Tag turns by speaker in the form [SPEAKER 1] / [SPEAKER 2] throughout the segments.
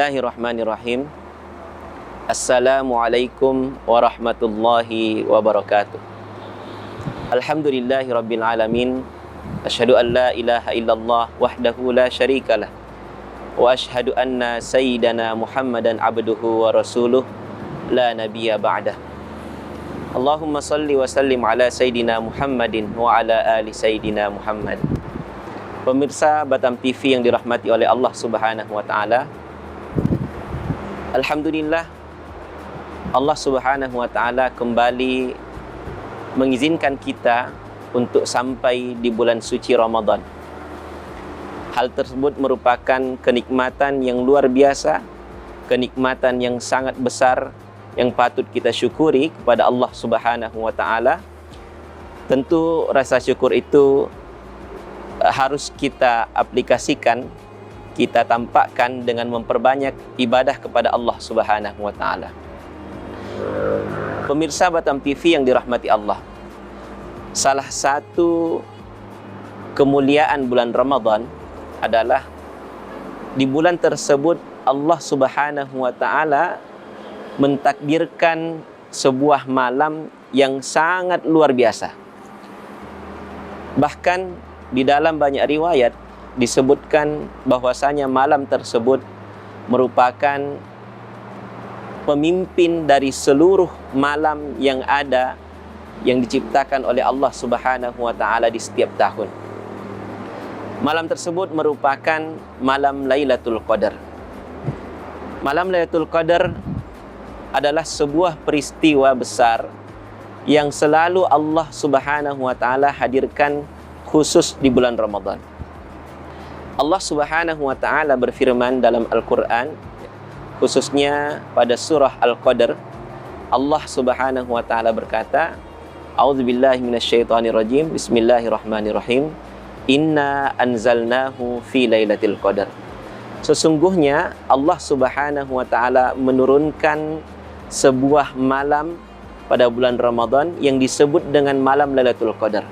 [SPEAKER 1] Bismillahirrahmanirrahim. Assalamualaikum warahmatullahi wabarakatuh. Alhamdulillahi rabbil alamin. Asyhadu an la ilaha illallah wahdahu la syarikalah. Wa asyhadu anna sayyidana Muhammadan abduhu wa rasuluh la nabiyya ba'dah. Allahumma salli wa sallim ala sayyidina Muhammadin wa ala ali sayyidina Muhammad. Pemirsa Batam TV yang dirahmati oleh Allah Subhanahu wa taala. Alhamdulillah, Allah Subhanahu wa taala kembali mengizinkan kita untuk sampai di bulan suci Ramadan. Hal tersebut merupakan kenikmatan yang luar biasa, kenikmatan yang sangat besar yang patut kita syukuri kepada Allah Subhanahu wa taala. Tentu rasa syukur itu harus kita aplikasikan, kita tampakkan dengan memperbanyak ibadah kepada Allah Subhanahu wa taala. Pemirsa Batam TV yang dirahmati Allah, salah satu kemuliaan bulan Ramadan adalah di bulan tersebut Allah Subhanahu wa taala mentakdirkan sebuah malam yang sangat luar biasa. Bahkan di dalam banyak riwayat disebutkan bahwasanya malam tersebut merupakan pemimpin dari seluruh malam yang ada yang diciptakan oleh Allah Subhanahu wa taala di setiap tahun. Malam tersebut merupakan malam Lailatul Qadar. Malam Lailatul Qadar adalah sebuah peristiwa besar yang selalu Allah Subhanahu wa taala hadirkan khusus di bulan Ramadan. Allah Subhanahu wa taala berfirman dalam Al-Qur'an, khususnya pada surah Al-Qadar. Allah Subhanahu wa taala berkata, A'udzubillahi minasyaitonirrajim. Bismillahirrahmanirrahim. Inna anzalnahu fi lailatul qadar. Sesungguhnya Allah Subhanahu wa taala menurunkan sebuah malam pada bulan Ramadan yang disebut dengan malam Lailatul Qadar.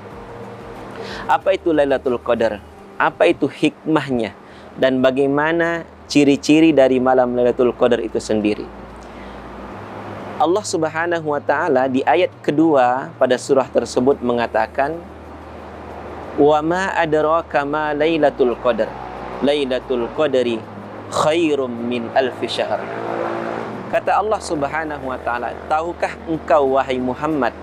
[SPEAKER 1] Apa itu Lailatul Qadar? Apa itu hikmahnya? Dan bagaimana ciri-ciri dari malam Lailatul Qadar itu sendiri? Allah Subhanahu wa taala di ayat kedua pada surah tersebut mengatakan, "Wa ma adraka ma Lailatul Qadar? Lailatul Qadri khairum min alfi syahr." Kata Allah Subhanahu wa taala, tahukah engkau wahai Muhammad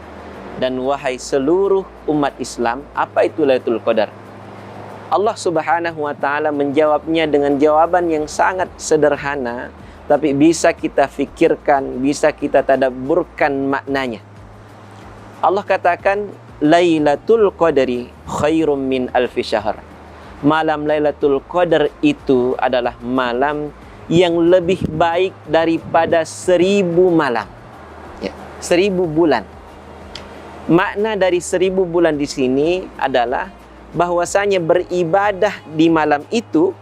[SPEAKER 1] dan wahai seluruh umat Islam apa itu Lailatul Qadar? Allah Subhanahu wa taala menjawabnya dengan jawaban yang sangat sederhana, tapi bisa kita fikirkan, bisa kita tadabburkan maknanya. Allah katakan Lailatul Qadri khairum min alfi syahr. Malam Lailatul Qadar itu adalah malam yang lebih baik daripada 1000 malam, ya, 1000 bulan. Makna dari 1000 bulan di sini adalah bahwasanya beribadah di malam itu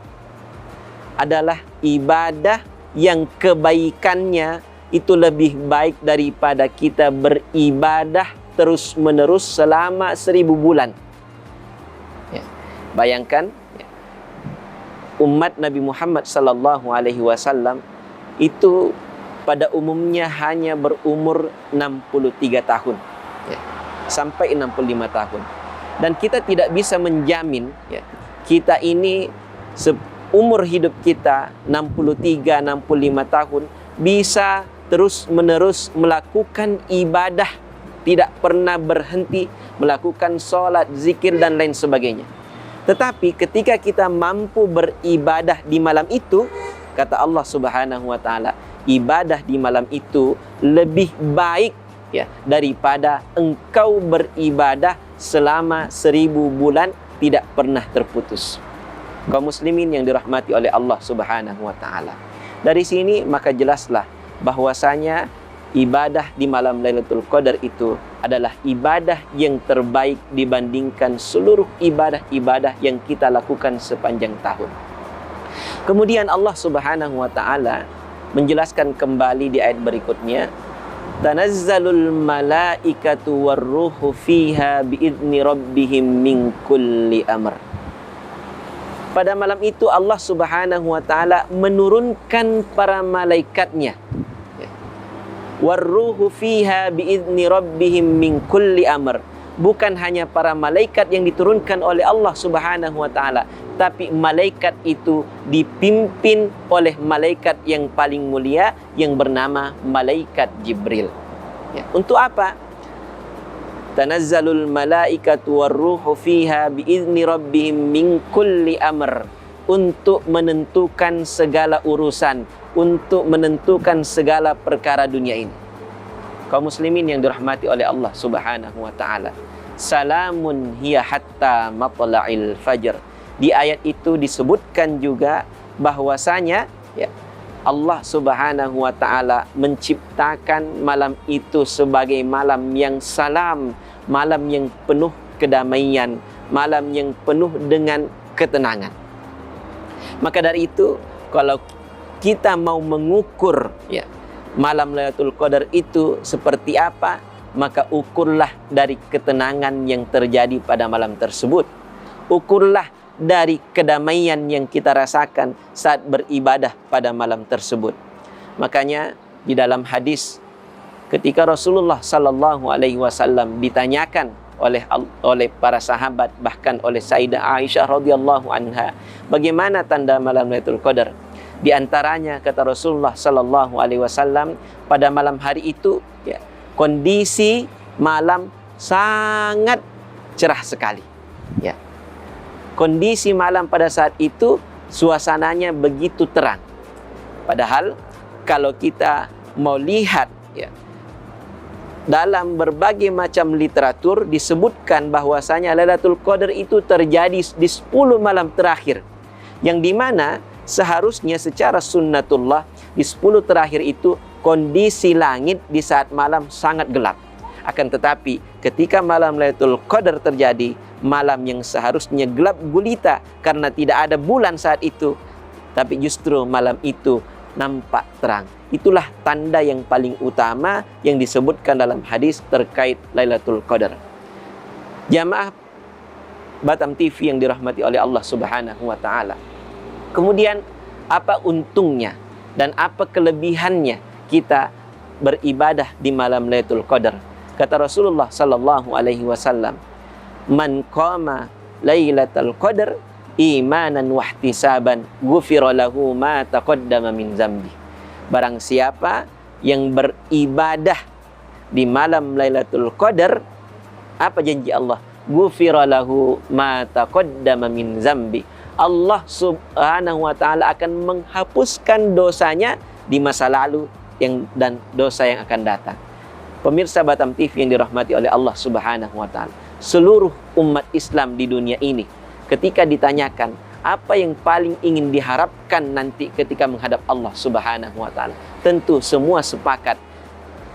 [SPEAKER 1] adalah ibadah yang kebaikannya itu lebih baik daripada kita beribadah terus-menerus selama 1000 bulan. Ya. Bayangkan, umat Nabi Muhammad sallallahu alaihi wasallam itu pada umumnya hanya berumur 63 tahun, ya, sampai 65 tahun. Dan kita tidak bisa menjamin, ya, kita ini umur hidup kita 63, 65 tahun bisa terus-menerus melakukan ibadah, tidak pernah berhenti melakukan sholat, zikir dan lain sebagainya. Tetapi ketika kita mampu beribadah di malam itu, kata Allah Subhanahu wa taala, ibadah di malam itu lebih baik, ya, daripada engkau beribadah selama 1000 bulan tidak pernah terputus. Kaum muslimin yang dirahmati oleh Allah Subhanahu wa taala. Dari sini maka jelaslah bahwasanya ibadah di malam Lailatul Qadar itu adalah ibadah yang terbaik dibandingkan seluruh ibadah-ibadah yang kita lakukan sepanjang tahun. Kemudian Allah Subhanahu wa taala menjelaskan kembali di ayat berikutnya, tanazzalul malaikatu warruhu fiha biidzni rabbihim min kulli amr. Pada malam itu Allah Subhanahu wa taala menurunkan para malaikatnya. Warruhu fiha biizni rabbihim min kulli amr. Bukan hanya para malaikat yang diturunkan oleh Allah Subhanahu wa taala, tapi malaikat itu dipimpin oleh malaikat yang paling mulia yang bernama malaikat Jibril. Ya, untuk apa? Tanazzalul malaikatu warruhu fiha biizni rabbihim min kulli amr. Untuk menentukan segala urusan, untuk menentukan segala perkara dunia ini. Kaum muslimin yang dirahmati oleh Allah Subhanahu wa taala. Salamun hiya hatta matla'il fajr. Di ayat itu disebutkan juga bahwasanya ya, Allah Subhanahu wa taala menciptakan malam itu sebagai malam yang salam, malam yang penuh kedamaian, malam yang penuh dengan ketenangan. Maka dari itu, kalau kita mau mengukur ya, malam Lailatul Qadar itu seperti apa, maka ukurlah dari ketenangan yang terjadi pada malam tersebut. Ukurlah dari kedamaian yang kita rasakan saat beribadah pada malam tersebut. Makanya di dalam hadis ketika Rasulullah sallallahu alaihi wasallam ditanyakan oleh para sahabat, bahkan oleh Sayyidah Aisyah radhiyallahu anha, bagaimana tanda malam Lailatul Qadar? Di antaranya kata Rasulullah sallallahu alaihi wasallam, pada malam hari itu ya, kondisi malam sangat cerah sekali. Ya. Kondisi malam pada saat itu suasananya begitu terang. Padahal kalau kita mau lihat ya, dalam berbagai macam literatur disebutkan bahwasanya Lailatul Qadar itu terjadi di 10 malam terakhir, yang dimana seharusnya secara sunnatullah di 10 terakhir itu kondisi langit di saat malam sangat gelap. Akan tetapi ketika malam Lailatul Qadar terjadi, malam yang seharusnya gelap gulita karena tidak ada bulan saat itu, tapi justru malam itu nampak terang. Itulah tanda yang paling utama yang disebutkan dalam hadis terkait Lailatul Qadar. Jamaah Batam TV yang dirahmati oleh Allah Subhanahu wa taala. Kemudian apa untungnya dan apa kelebihannya kita beribadah di malam Lailatul Qadar? Kata Rasulullah sallallahu alaihi wasallam, "Man qama Lailatul Qadar imanan wa ihtisaban, ghufira lahu ma taqaddama min dzambi." Barang siapa yang beribadah di malam Lailatul Qadar, apa janji Allah? Ghufira lahu ma taqaddama min dzambi. Allah Subhanahu wa taala akan menghapuskan dosanya di masa lalu dan dosa yang akan datang. Pemirsa Batam TV yang dirahmati oleh Allah Subhanahu wa taala, seluruh umat Islam di dunia ini ketika ditanyakan apa yang paling ingin diharapkan nanti ketika menghadap Allah Subhanahu wa taala, tentu semua sepakat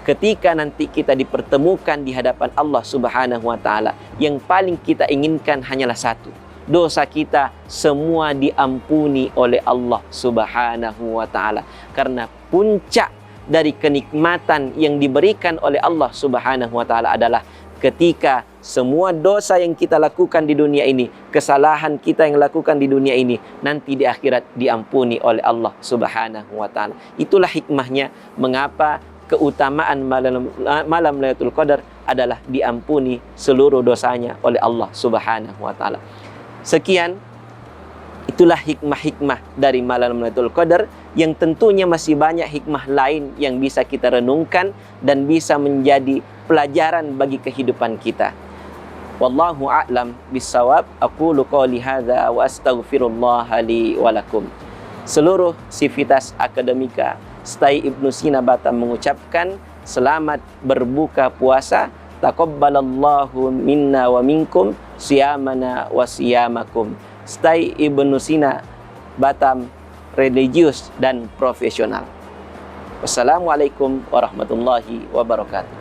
[SPEAKER 1] ketika nanti kita dipertemukan di hadapan Allah Subhanahu wa taala, yang paling kita inginkan hanyalah satu: dosa kita semua diampuni oleh Allah Subhanahu wa taala. Karena puncak dari kenikmatan yang diberikan oleh Allah Subhanahu wa taala adalah ketika semua dosa yang kita lakukan di dunia ini, kesalahan kita yang lakukan di dunia ini, nanti di akhirat diampuni oleh Allah Subhanahu wa taala. Itulah hikmahnya mengapa keutamaan malam Lailatul Qadar adalah diampuni seluruh dosanya oleh Allah Subhanahu wa taala. Sekian, itulah hikmah-hikmah dari malam Lailatul Qadar, yang tentunya masih banyak hikmah lain yang bisa kita renungkan dan bisa menjadi pelajaran bagi kehidupan kita. Wallahu a'lam bissawab. Aqulu qouli hadza wa astaghfirullah li wa lakum. Seluruh sivitas akademika STAI Ibnu Sina Batam mengucapkan selamat berbuka puasa. Taqabbalallahu minna wa minkum siyamana wa siyamakum. STAI Ibnu Sina Batam, religius dan profesional. Wassalamualaikum warahmatullahi wabarakatuh.